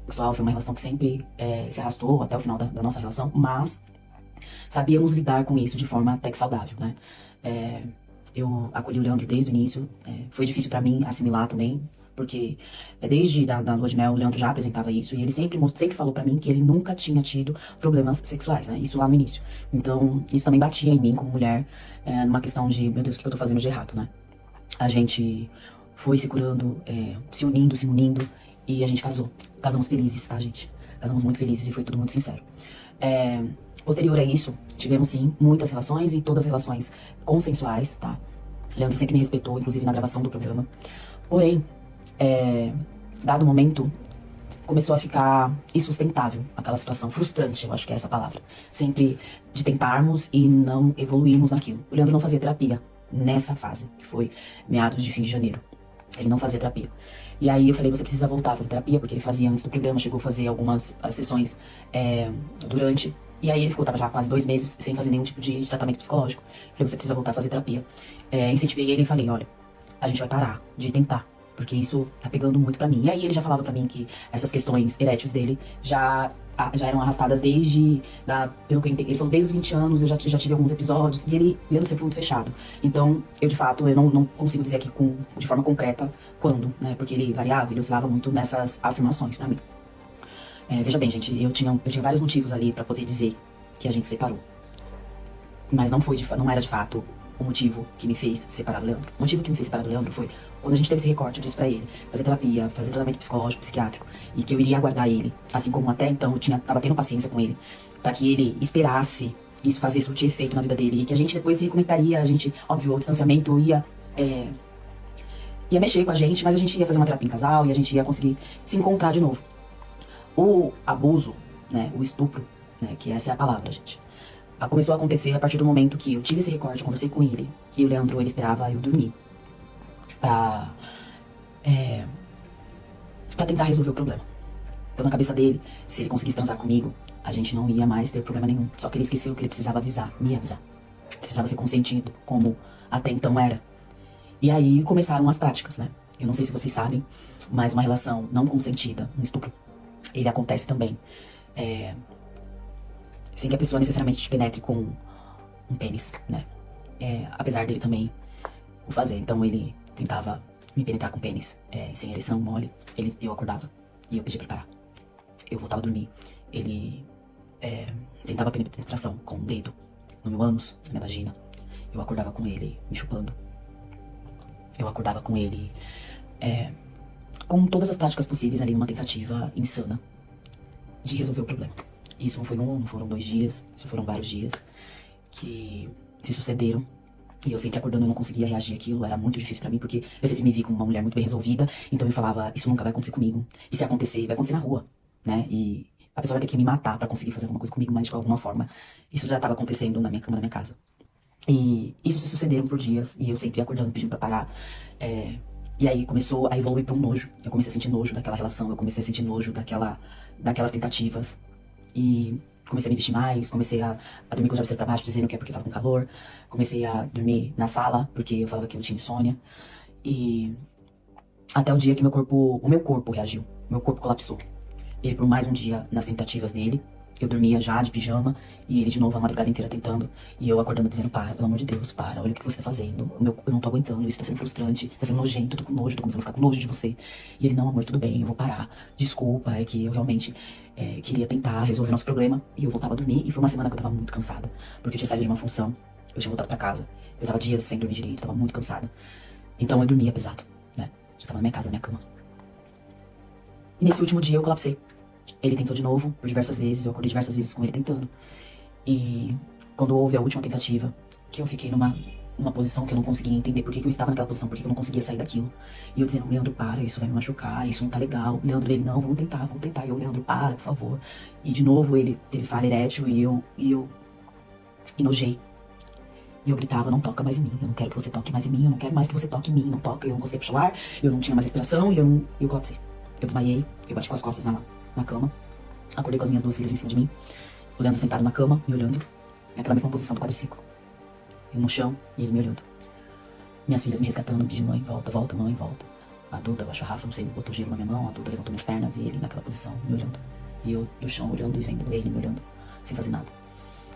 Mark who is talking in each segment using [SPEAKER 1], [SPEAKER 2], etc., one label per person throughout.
[SPEAKER 1] sexual foi uma relação que sempre se arrastou até o final da nossa relação, mas sabíamos lidar com isso de forma até que saudável, né? Eu acolhi o Leandro desde o início, foi difícil pra mim assimilar também, porque desde da lua de mel o Leandro já apresentava isso, e ele sempre falou pra mim que ele nunca tinha tido problemas sexuais, né? Isso lá no início. Então, isso também batia em mim como mulher, numa questão de, meu Deus, o que eu tô fazendo de errado, né? A gente foi se curando, se unindo, se munindo, e a gente casou. Casamos felizes, tá, gente? Casamos muito felizes e foi tudo muito sincero. Posterior a isso, tivemos sim muitas relações e todas relações consensuais, tá? Leandro sempre me respeitou, inclusive na gravação do programa. Porém, dado momento, começou a ficar insustentável aquela situação, frustrante, eu acho que é essa a palavra. Sempre de tentarmos e não evoluirmos naquilo. O Leandro não fazia terapia nessa fase, que foi meados de fim de janeiro. Ele não fazia terapia. E aí eu falei, você precisa voltar a fazer terapia, porque ele fazia antes do programa, chegou a fazer algumas sessões durante. E aí ele ficou, tava já quase 2 meses sem fazer nenhum tipo de tratamento psicológico. Falei, você precisa voltar a fazer terapia. Incentivei ele e falei, olha, a gente vai parar de tentar, porque isso tá pegando muito pra mim. E aí ele já falava pra mim que essas questões eréteis dele já eram arrastadas desde, pelo que eu entendi, ele falou, desde os 20 anos eu já tive alguns episódios, e ele sempre foi muito fechado. Então, eu de fato, eu não consigo dizer aqui de forma concreta quando, né, porque ele variava, ele oscilava muito nessas afirmações pra mim. Veja bem, gente, eu tinha vários motivos ali pra poder dizer que a gente separou. Mas não era de fato o motivo que me fez separar do Leandro. O motivo que me fez separar do Leandro foi quando a gente teve esse recorte, eu disse pra ele fazer terapia, fazer tratamento psicológico, psiquiátrico, e que eu iria aguardar ele, assim como até então eu tava tendo paciência com ele, pra que ele esperasse isso fazer surtir efeito na vida dele, e que a gente depois se reconectaria, a gente, óbvio, o distanciamento ia mexer com a gente, mas a gente ia fazer uma terapia em casal e a gente ia conseguir se encontrar de novo. O abuso, né, o estupro, né, que essa é a palavra, gente, começou a acontecer a partir do momento que eu tive esse recorte, eu conversei com ele, e o Leandro, ele esperava eu dormir pra tentar resolver o problema. Então, na cabeça dele, se ele conseguisse transar comigo, a gente não ia mais ter problema nenhum. Só que ele esqueceu que ele precisava me avisar. Precisava ser consentido, como até então era. E aí começaram as práticas, né? Eu não sei se vocês sabem, mas uma relação não consentida, um estupro, ele acontece também sem que a pessoa necessariamente te penetre com um pênis, né? Apesar dele também o fazer. Então ele tentava me penetrar com pênis, sem ereção, mole. Eu acordava e eu pedia pra parar. Eu voltava a dormir. Ele tentava penetração com o dedo no meu ânus, na minha vagina. Eu acordava com ele me chupando. Eu acordava com ele com todas as práticas possíveis ali numa tentativa insana de resolver o problema. Isso não foi não foram 2 dias, isso foram vários dias que se sucederam. E eu sempre acordando, eu não conseguia reagir àquilo, era muito difícil pra mim, porque eu sempre me vi como uma mulher muito bem resolvida, então eu falava, isso nunca vai acontecer comigo. E se acontecer, vai acontecer na rua, né? E a pessoa vai ter que me matar pra conseguir fazer alguma coisa comigo, mas de alguma forma, isso já estava acontecendo na minha cama, na minha casa. E isso se sucederam por dias, e eu sempre acordando, pedindo pra parar. E aí começou a evoluir pra um nojo. Eu comecei a sentir nojo daquela relação, eu comecei a sentir nojo daquelas tentativas. E comecei a me vestir mais, comecei a dormir com o travesseiro pra baixo, dizendo que é porque eu tava com calor. Comecei a dormir na sala, porque eu falava que eu tinha insônia. E até o dia que o meu corpo reagiu, meu corpo colapsou. Ele por mais um dia nas tentativas dele, eu dormia já de pijama, e ele de novo a madrugada inteira tentando, e eu acordando dizendo, para, pelo amor de Deus, para, olha o que você tá fazendo, eu não tô aguentando, isso tá sendo frustrante, tá sendo nojento, tô com nojo, tô começando a ficar com nojo de você. E ele, não, amor, tudo bem, eu vou parar, desculpa, é que eu realmente queria tentar resolver nosso problema, e eu voltava a dormir, e foi uma semana que eu tava muito cansada, porque eu tinha saído de uma função, eu tinha voltado pra casa, eu tava dias sem dormir direito, tava muito cansada, então eu dormia pesado, né, eu tava na minha casa, na minha cama. E nesse último dia eu colapsei. Ele tentou de novo, por diversas vezes, eu acordei diversas vezes com ele tentando. E quando houve a última tentativa, que eu fiquei numa posição que eu não conseguia entender por que eu estava naquela posição, por que eu não conseguia sair daquilo. E eu dizendo, Leandro, para, isso vai me machucar, isso não tá legal. Leandro, ele, não, vamos tentar. E eu, Leandro, para, por favor. E de novo ele teve falha erétil e eu enojei. E eu gritava, não toca mais em mim, eu não quero que você toque mais em mim, eu não quero mais que você toque em mim, não toca, eu não conseguia puxar o ar, eu não tinha mais respiração e eu colapsei. Eu desmaiei, eu bati com as costas na cama, acordei com as minhas 2 filhas em cima de mim, o Leandro sentado na cama, me olhando, naquela mesma posição do quadriciclo. Eu no chão e ele me olhando. Minhas filhas me resgatando, pedindo, mãe, volta, volta, mãe, volta. A Duda, eu acho a Rafa, não sei, botou gelo na minha mão, a Duda levantou minhas pernas e ele naquela posição, me olhando. E eu do chão olhando e vendo ele me olhando, sem fazer nada,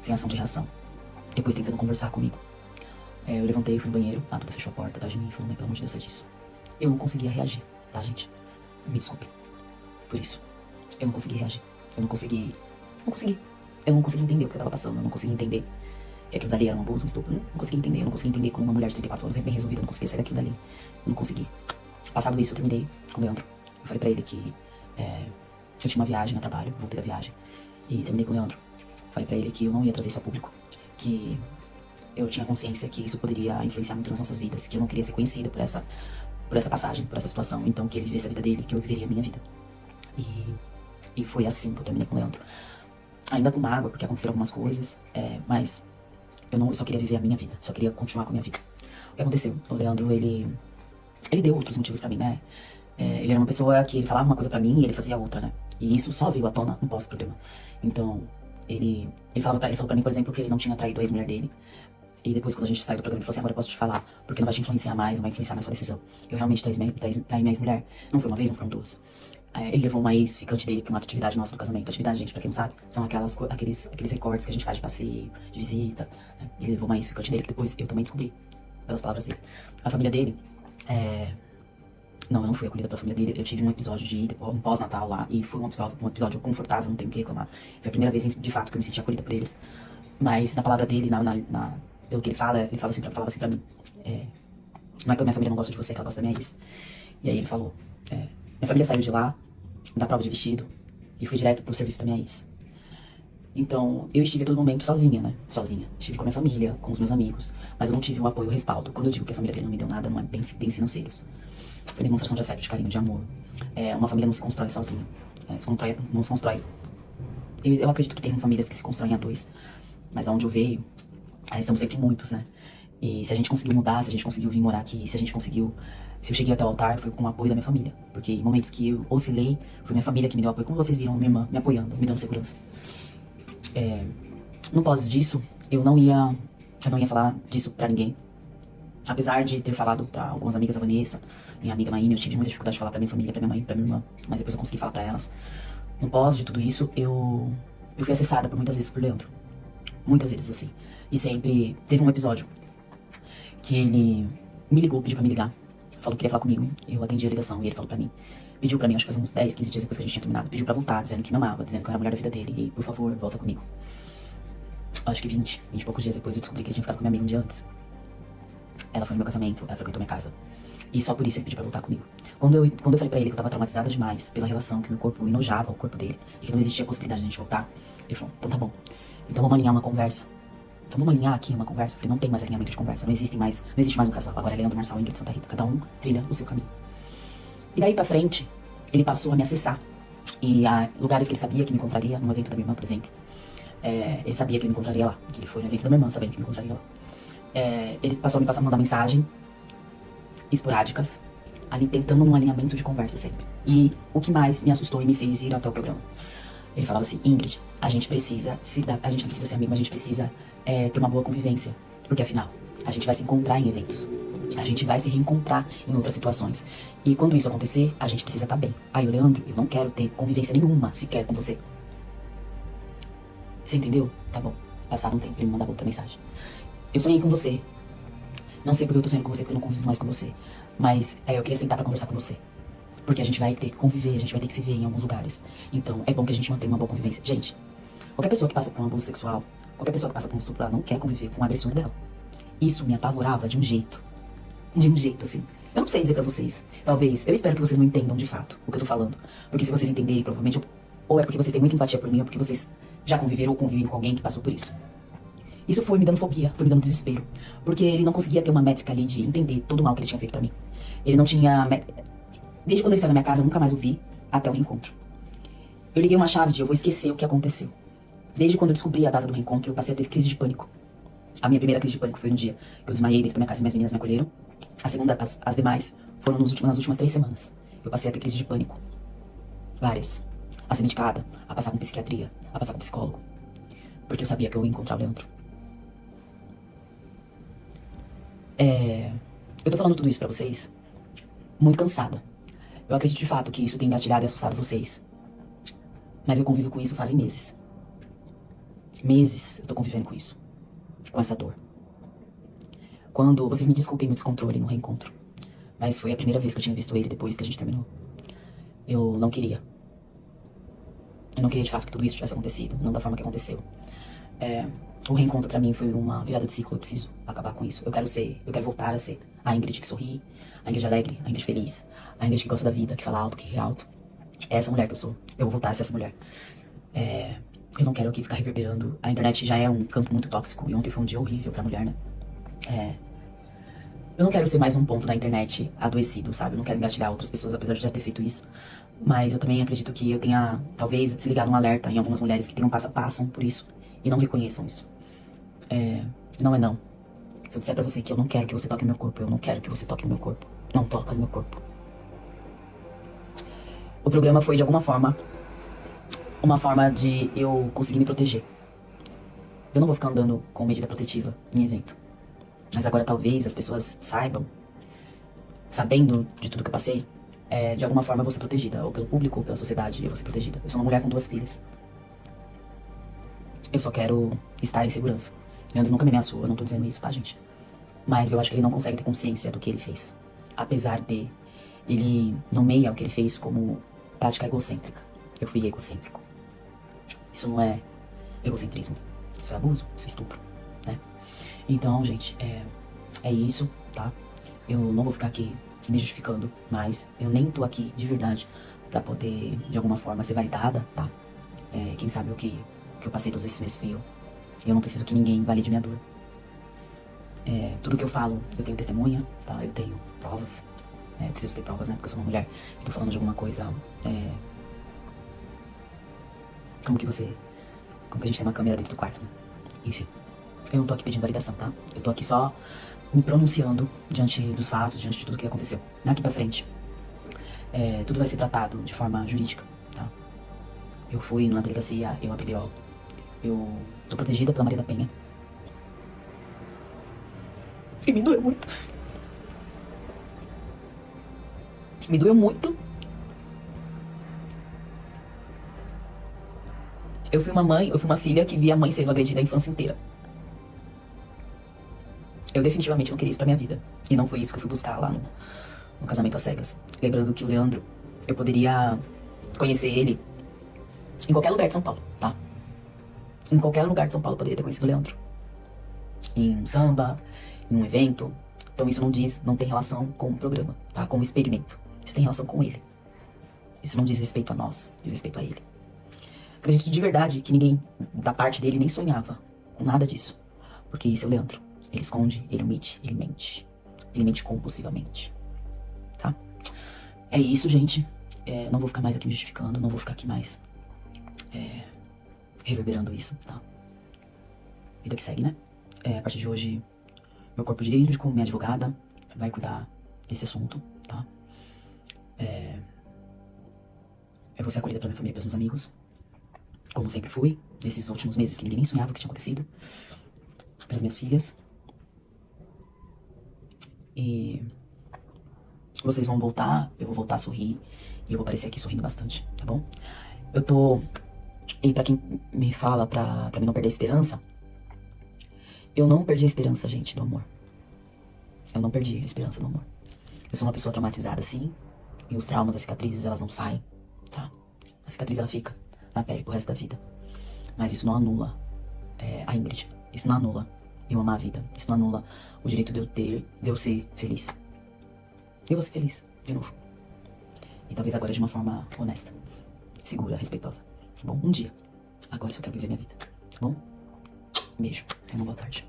[SPEAKER 1] sem ação de reação. Depois tentando conversar comigo. Eu levantei, fui no banheiro, a Duda fechou a porta atrás de mim e falou, mãe, pelo amor de Deus, sai disso. Eu não conseguia reagir, tá, gente? Me desculpe por isso. Eu não consegui reagir. Eu não consegui. Eu não consegui entender o que eu tava passando. Eu não consegui entender que aquilo dali era um abuso, um estupro. Eu não consegui entender. Eu não consegui entender como uma mulher de 34 anos é bem resolvida. Eu não conseguia sair daquilo dali. Eu não consegui. Passado isso, eu terminei com o Leandro. Eu falei pra ele que eu tinha uma viagem a trabalho, voltei da viagem. E terminei com o Leandro. Falei pra ele que eu não ia trazer isso a público. Que eu tinha consciência que isso poderia influenciar muito nas nossas vidas. Que eu não queria ser conhecida por essa passagem, por essa situação. Então que ele vivesse a vida dele, que eu viveria a minha vida. E foi assim que eu terminei com o Leandro. Ainda com mágoa, porque aconteceram algumas coisas, mas eu só queria viver a minha vida, só queria continuar com a minha vida. O que aconteceu? O Leandro, ele deu outros motivos pra mim, né? Ele era uma pessoa que ele falava uma coisa pra mim e ele fazia outra, né? E isso só veio à tona no pós-programa. Então, ele falou pra mim, por exemplo, que ele não tinha traído a ex-mulher dele. E depois, quando a gente saiu do programa, ele falou assim, agora eu posso te falar, porque não vai te influenciar mais, não vai influenciar mais sua decisão. Eu realmente traí minha ex-mulher. Não foi uma vez, não foram duas. Ele levou uma ex-ficante dele pra uma atividade nossa do casamento. Atividade, gente, pra quem não sabe, são aqueles recortes que a gente faz de passeio, de visita, né? Ele levou uma ex-ficante dele, que depois eu também descobri, pelas palavras dele. A família dele, não, eu não fui acolhida pela família dele. Eu tive um episódio um pós-natal lá, e foi um episódio confortável, não tenho o que reclamar. Foi a primeira vez, de fato, que eu me senti acolhida por eles. Mas na palavra dele, pelo que ele falava assim pra mim, não é que a minha família não gosta de você, é que ela gosta da minha ex. E aí ele falou, minha família saiu de lá, da prova de vestido, e fui direto pro serviço da minha ex. Então, eu estive a todo momento sozinha, né? Sozinha. Estive com a minha família, com os meus amigos, mas eu não tive um apoio, um respaldo. Quando eu digo que a família dele não me deu nada, não é bens financeiros. Foi demonstração de afeto, de carinho, de amor. Uma família não se constrói sozinha. Não se constrói. Eu acredito que tem famílias que se constroem a dois, mas aonde eu veio, estamos sempre muitos, né? E se a gente conseguiu mudar, se a gente conseguiu vir morar aqui, se eu cheguei até o altar, foi com o apoio da minha família. Porque em momentos que eu oscilei, foi minha família que me deu apoio. Como vocês viram, minha irmã me apoiando, me dando segurança. No pós disso, eu não ia falar disso pra ninguém. Apesar de ter falado pra algumas amigas, a Vanessa, minha amiga Maíne, eu tive muita dificuldade de falar pra minha família, pra minha mãe, pra minha irmã. Mas depois eu consegui falar pra elas. No pós de tudo isso, eu fui acessada por muitas vezes por Leandro. Muitas vezes, assim. E sempre teve um episódio que ele me ligou, pediu pra me ligar. Falou que queria falar comigo. Eu atendi a ligação e ele falou pra mim. Pediu pra mim, acho que faz uns 10, 15 dias depois que a gente tinha terminado. Pediu pra voltar, dizendo que me amava, dizendo que eu era a mulher da vida dele. E, por favor, volta comigo. Acho que 20 e poucos dias depois eu descobri que ele tinha ficado com minha amiga um dia antes. Ela foi no meu casamento, ela frequentou minha casa. E só por isso ele pediu pra voltar comigo. Quando eu falei pra ele que eu tava traumatizada demais pela relação, que meu corpo enojava o corpo dele e que não existia possibilidade de a gente voltar, ele falou, então tá bom. Então vamos alinhar uma conversa. Então vamos alinhar aqui uma conversa. Eu falei, não tem mais alinhamento de conversa, não existe mais um casal. Agora é Leandro, Marçal e Ingrid Santa Rita. Cada um trilha o seu caminho. E daí pra frente, ele passou a me acessar. E a lugares que ele sabia que me encontraria, no evento da minha irmã, por exemplo. Ele sabia que ele me encontraria lá. Que ele foi no evento da minha irmã, sabendo que me encontraria lá. Ele passou a me mandar mensagem esporádicas, ali tentando um alinhamento de conversa sempre. E o que mais me assustou e me fez ir até o programa. Ele falava assim, Ingrid, a gente não precisa ser amigo, mas a gente precisa ter uma boa convivência. Porque afinal, a gente vai se encontrar em eventos. A gente vai se reencontrar em outras situações. E quando isso acontecer, a gente precisa estar bem. Aí, Leandro, eu não quero ter convivência nenhuma sequer com você. Você entendeu? Tá bom. Passaram um tempo, ele me mandava outra mensagem. Eu sonhei com você. Não sei porque eu tô sonhando com você, porque eu não convivo mais com você. Mas eu queria sentar pra conversar com você. Porque a gente vai ter que conviver, a gente vai ter que se ver em alguns lugares. Então, é bom que a gente mantenha uma boa convivência. Gente, qualquer pessoa que passa por um abuso sexual, qualquer pessoa que passa por um estupro, ela não quer conviver com o agressor dela. Isso me apavorava de um jeito. De um jeito, assim. Eu não sei dizer pra vocês. Talvez, eu espero que vocês não entendam de fato o que eu tô falando. Porque se vocês entenderem, provavelmente, ou é porque vocês têm muita empatia por mim, ou porque vocês já conviveram ou convivem com alguém que passou por isso. Isso foi me dando fobia, foi me dando desespero. Porque ele não conseguia ter uma métrica ali de entender todo o mal que ele tinha feito pra mim. Ele não tinha... Desde quando ele saiu da minha casa, eu nunca mais o vi até o reencontro. Eu liguei uma chave de eu vou esquecer o que aconteceu. Desde quando eu descobri a data do reencontro, eu passei a ter crise de pânico. A minha primeira crise de pânico foi no dia que eu desmaiei dentro da minha casa e minhas meninas me acolheram. A segunda, as demais, foram nas últimas 3 semanas. Eu passei a ter crise de pânico. Várias. A ser medicada, a passar com psiquiatria, a passar com psicólogo. Porque eu sabia que eu ia encontrar o Leandro. Eu tô falando tudo isso pra vocês muito cansada. Eu acredito de fato que isso tem engatilhado e assustado vocês. Mas eu convivo com isso fazem meses. Meses eu tô convivendo com isso. Com essa dor. Quando, vocês me desculpem meu descontrole no reencontro, mas foi a primeira vez que eu tinha visto ele depois que a gente terminou. Eu não queria. Eu não queria de fato que tudo isso tivesse acontecido, não da forma que aconteceu. O reencontro pra mim foi uma virada de ciclo, eu preciso acabar com isso. Eu quero voltar a ser a Ingrid que sorri, a Ingrid alegre, a Ingrid feliz, a Ingrid que gosta da vida, que fala alto, que ri alto. É essa mulher que eu sou. Eu vou voltar a ser essa mulher. Eu não quero aqui ficar reverberando. A internet já é um campo muito tóxico e ontem foi um dia horrível pra mulher, né? Eu não quero ser mais um ponto da internet adoecido, sabe? Eu não quero engatilhar outras pessoas, apesar de já ter feito isso. Mas eu também acredito que eu tenha, talvez, desligado um alerta em algumas mulheres que passam por isso e não reconheçam isso. Não é não. Se eu disser pra você que eu não quero que você toque no meu corpo, eu não quero que você toque no meu corpo. Não toca no meu corpo. O programa foi, de alguma forma, uma forma de eu conseguir me proteger. Eu não vou ficar andando com medida protetiva em evento. Mas agora talvez as pessoas saibam, sabendo de tudo que eu passei, de alguma forma eu vou ser protegida. Ou pelo público, ou pela sociedade, eu vou ser protegida. Eu sou uma mulher com 2 filhas. Eu só quero estar em segurança. Leandro nunca me ameaçou, eu não tô dizendo isso, tá, gente? Mas eu acho que ele não consegue ter consciência do que ele fez. Apesar de ele nomeia o que ele fez como prática egocêntrica. Eu fui egocêntrico. Isso não é egocentrismo. Isso é abuso, isso é estupro, né? Então, gente, é isso, tá? Eu não vou ficar aqui me justificando, mas eu nem tô aqui de verdade pra poder, de alguma forma, ser validada, tá? Quem sabe o que eu passei todos esses meses fui eu. E eu não preciso que ninguém valide minha dor. Tudo que eu falo, eu tenho testemunha, tá? Eu tenho provas. Eu preciso ter provas, né? Porque eu sou uma mulher e tô falando de alguma coisa. Como que a gente tem uma câmera dentro do quarto, né? Enfim. Eu não tô aqui pedindo validação, tá? Eu tô aqui só me pronunciando diante dos fatos, diante de tudo que aconteceu. Daqui pra frente, tudo vai ser tratado de forma jurídica, tá? Eu fui na delegacia, eu apelei, ó. Eu tô protegida pela Maria da Penha. E me doeu muito. Me doeu muito. Eu fui uma filha que via a mãe sendo agredida a infância inteira. Eu definitivamente não queria isso pra minha vida. E não foi isso que eu fui buscar lá no casamento às cegas. Lembrando que o Leandro, eu poderia conhecer ele em qualquer lugar de São Paulo, tá? Em qualquer lugar de São Paulo eu poderia ter conhecido o Leandro. Em um samba, em um evento. Então isso não tem relação com o programa, tá? Com o experimento. Isso tem relação com ele. Isso não diz respeito a nós, diz respeito a ele. Acredito de verdade que ninguém da parte dele nem sonhava com nada disso. Porque esse é o Leandro. Ele esconde, ele omite, ele mente. Ele mente compulsivamente. Tá? É isso, gente. Não vou ficar mais aqui me justificando, não vou ficar aqui mais reverberando isso, tá? Vida que segue, né? A partir de hoje, meu corpo direito, como minha advogada, vai cuidar desse assunto, tá? Eu vou ser acolhida pela minha família e pelos meus amigos, como sempre fui, nesses últimos meses que ninguém nem sonhava o que tinha acontecido, pelas minhas filhas. E vocês vão voltar, eu vou voltar a sorrir, e eu vou aparecer aqui sorrindo bastante, tá bom? E pra quem me fala pra mim não perder a esperança, eu não perdi a esperança, gente, do amor. Eu não perdi a esperança do amor. Eu sou uma pessoa traumatizada, sim, e os traumas, as cicatrizes, elas não saem, tá? A cicatriz, ela fica na pele pro resto da vida. Mas isso não anula a Ingrid. Isso não anula eu amar a vida. Isso não anula o direito de eu ser feliz. Eu vou ser feliz, de novo. E talvez agora de uma forma honesta, segura, respeitosa. Tá bom? Um dia. Agora eu só quero viver minha vida. Tá bom? Beijo. Tenha uma boa tarde.